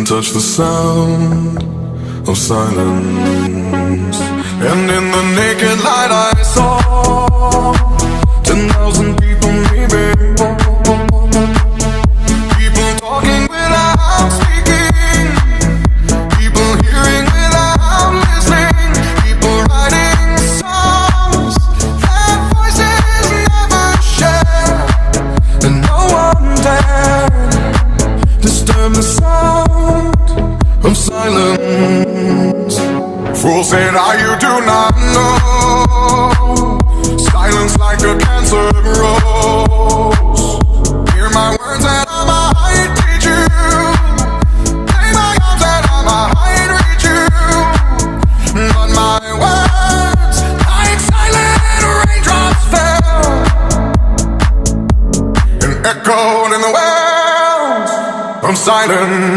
touch the sound of silence. And in the naked light I saw 10,000 people maybe. People talking without speaking. People hearing without listening. People writing songs that voices never share. And no one dared disturb the sound of silence. Fool said, you do not know. Silence like a cancer grows. Hear my words and I might teach you. Lay my arms and I might reach you. But my words, like silent raindrops, fell and echoed in the wells of silence.